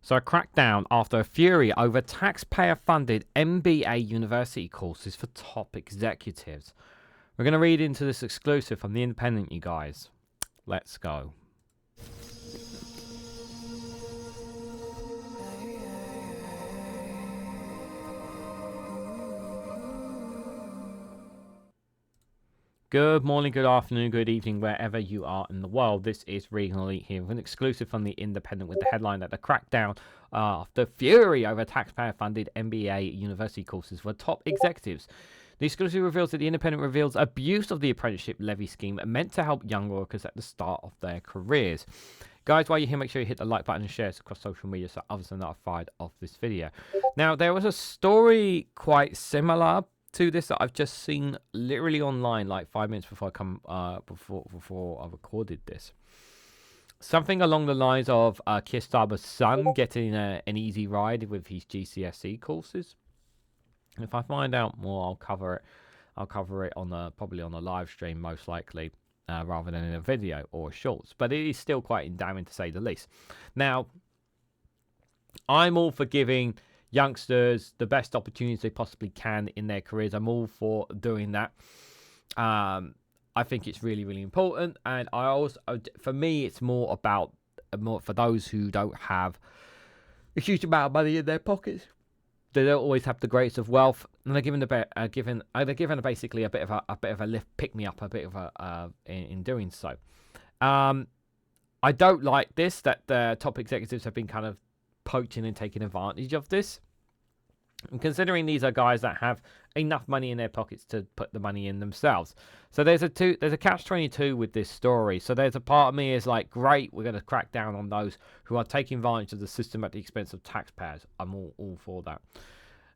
So a crackdown after a fury over taxpayer-funded MBA university courses for top executives. We're going to read into this exclusive from The Independent, you guys. Let's go. Good morning, good afternoon, good evening, wherever you are in the world. This is Reganelite here with an exclusive from The Independent with the headline that the crackdown after fury over taxpayer-funded MBA university courses for top executives. The exclusive reveals that The Independent reveals abuse of the apprenticeship levy scheme meant to help young workers at the start of their careers. Guys, while you're here, make sure you hit the like button and share it across social media so others are notified of this video. Now, there was a story quite similar to this that I've just seen literally online like 5 minutes before before I recorded this. Something along the lines of Keir Starmer's son getting an easy ride with his GCSE courses. And if I find out more, I'll cover it. I'll cover it on probably on a live stream, most likely, rather than in a video or shorts. But it is still quite endearing to say the least. Now, I'm all for giving youngsters the best opportunities they possibly can in their careers. I'm all for doing that. I think it's really, really important. And I also, for me, it's more about for those who don't have a huge amount of money in their pockets. They don't always have the greatest of wealth, and they're given basically a bit of a lift, pick me up, a bit of a in doing so. I don't like this that the top executives have been kind of poaching and taking advantage of this. And considering these are guys that have enough money in their pockets to put the money in themselves. So there's a catch-22 with this story. So there's a part of me is like, great, we're going to crack down on those who are taking advantage of the system at the expense of taxpayers. I'm all for that.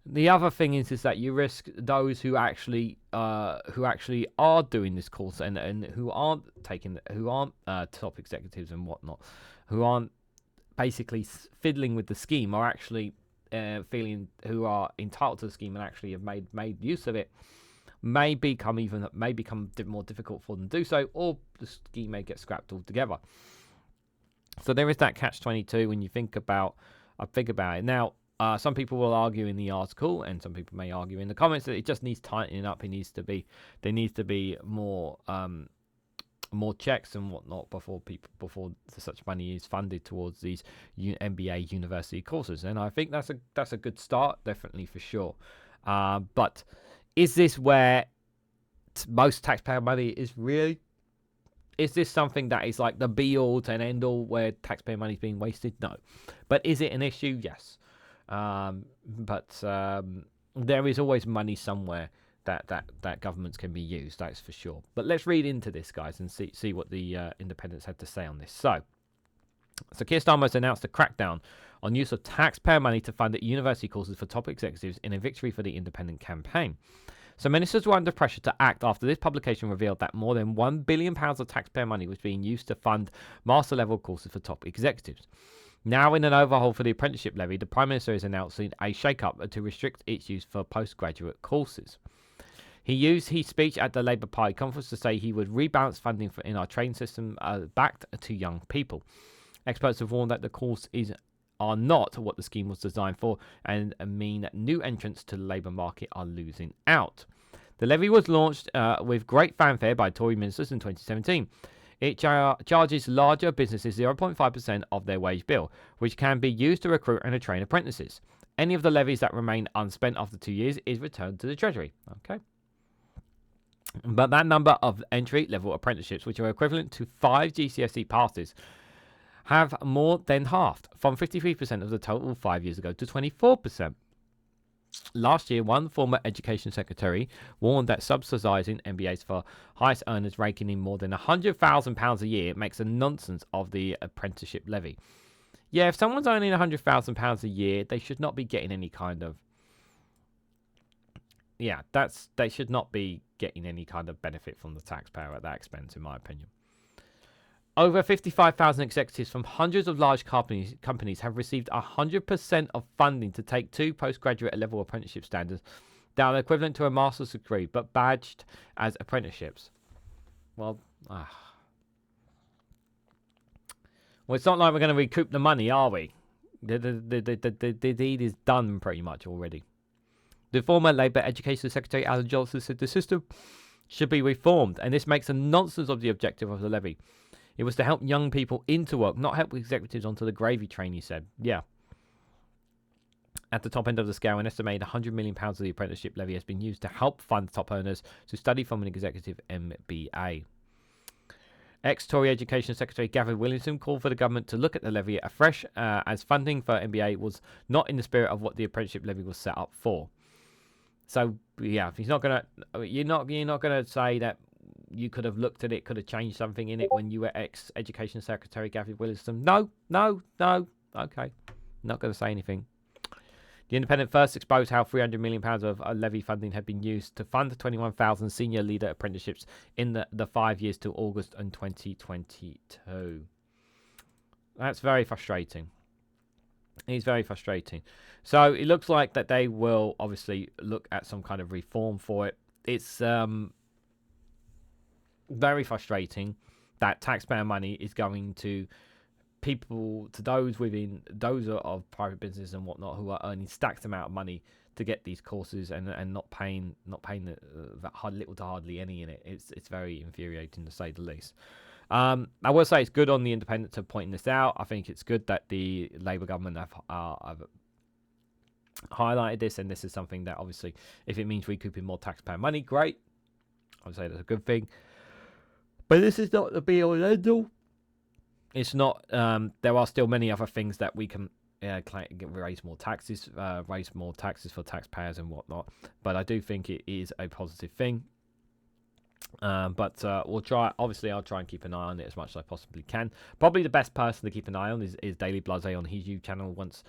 The other thing is that you risk those who actually are doing this course and who aren't top executives and whatnot, who aren't basically fiddling with the scheme, or actually who are entitled to the scheme and actually have made use of it, may become more difficult for them to do so, or the scheme may get scrapped altogether. So there is that catch-22 when you think about it. Now, some people will argue in the article, and some people may argue in the comments, that it just needs tightening up. There needs to be more checks and whatnot before such money is funded towards these MBA university courses. And I think that's a good start, definitely, for sure. But is this where most taxpayer money is really? Is this something that is like the be-all and end-all where taxpayer money is being wasted? No. But is it an issue? Yes. But there is always money somewhere that governments can be used, that's for sure. But let's read into this, guys, and see what the Independents had to say on this. So Keir Starmer has announced a crackdown on use of taxpayer money to fund university courses for top executives in a victory for the Independent campaign. So ministers were under pressure to act after this publication revealed that more than £1 billion of taxpayer money was being used to fund master-level courses for top executives. Now, in an overhaul for the apprenticeship levy, the Prime Minister is announcing a shake-up to restrict its use for postgraduate courses. He used his speech at the Labour Party conference to say he would rebalance funding in our training system back to young people. Experts have warned that the courses are not what the scheme was designed for and mean that new entrants to the labour market are losing out. The levy was launched with great fanfare by Tory ministers in 2017. It charges larger businesses 0.5% of their wage bill, which can be used to recruit and train apprentices. Any of the levies that remain unspent after 2 years is returned to the Treasury. Okay. But that number of entry-level apprenticeships, which are equivalent to 5 GCSE passes, have more than halved, from 53% of the total 5 years ago to 24%. Last year, one former education secretary warned that subsidising MBAs for highest earners raking in more than £100,000 a year makes a nonsense of the apprenticeship levy. Yeah, if someone's earning £100,000 a year, they should not be getting any kind of... Yeah, they should not be getting any kind of benefit from the taxpayer at that expense, in my opinion. Over 55,000 executives from hundreds of large companies have received 100% of funding to take 2 postgraduate level apprenticeship standards that are equivalent to a master's degree, but badged as apprenticeships. Well, it's not like we're going to recoup the money, are we? The deed is done pretty much already. The former Labour Education Secretary Alan Johnson said the system should be reformed, and this makes a nonsense of the objective of the levy. It was to help young people into work, not help executives onto the gravy train, he said. Yeah. At the top end of the scale, an estimated £100 million of the apprenticeship levy has been used to help fund top earners to study from an executive MBA. Ex-Tory Education Secretary Gavin Williamson called for the government to look at the levy afresh, as funding for MBA was not in the spirit of what the apprenticeship levy was set up for. So yeah, he's not gonna. You're not gonna say that you could have looked at it, could have changed something in it when you were ex-Education Secretary Gavin Williamson. No. Okay, not gonna say anything. The Independent first exposed how £300 million of levy funding had been used to fund 21,000 senior leader apprenticeships in the 5 years till August in 2022. That's very frustrating. It's very frustrating. So it looks like that they will obviously look at some kind of reform for it. It's very frustrating that taxpayer money is going to people, to those of private business and whatnot, who are earning stacked amount of money to get these courses and not paying that little to hardly any in it. It's very infuriating, to say the least. I will say it's good on the Independent to pointing this out. I think it's good that the Labour government have highlighted this, and this is something that obviously, if it means recouping more taxpayer money, great. I would say that's a good thing. But this is not the be all and end all. It's not. There are still many other things that we can raise more taxes for taxpayers and whatnot. But I do think it is a positive thing. But we'll try. Obviously, I'll try and keep an eye on it as much as I possibly can. Probably the best person to keep an eye on is Daily Blase on his YouTube channel. Once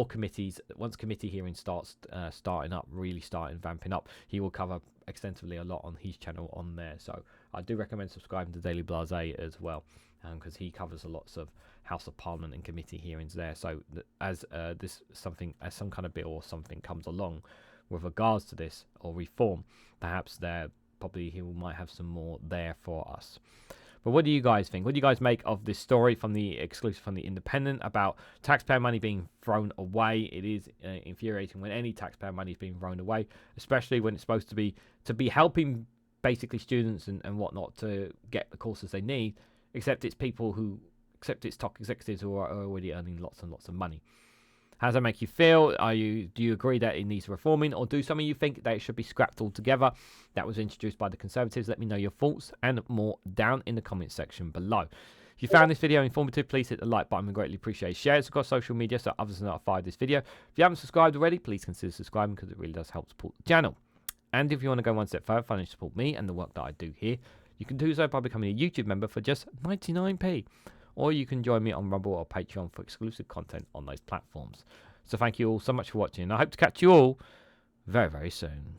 committee hearings starting up, really starting vamping up, he will cover extensively a lot on his channel on there. So I do recommend subscribing to Daily Blase as well, because he covers lots of House of Parliament and committee hearings there. So as some kind of bill or something comes along with regards to this or reform, perhaps he might have some more there for us. But what do you guys think? What do you guys make of this story from the exclusive from the Independent about taxpayer money being thrown away? It is infuriating when any taxpayer money is being thrown away, especially when it's supposed to be helping basically students and whatnot to get the courses they need. Except it's top executives who are already earning lots and lots of money. How does that make you feel? Do you agree that it needs reforming, or do some of you think that it should be scrapped altogether? That was introduced by the Conservatives. Let me know your thoughts and more down in the comment section below. If you found this video informative, please hit the like button. We greatly appreciate it. Share it across social media so others are notified of this video. If you haven't subscribed already, please consider subscribing, because it really does help support the channel. And if you want to go one step further, financially support me and the work that I do here, you can do so by becoming a YouTube member for just 99p. Or you can join me on Rumble or Patreon for exclusive content on those platforms. So thank you all so much for watching, and I hope to catch you all very, very soon.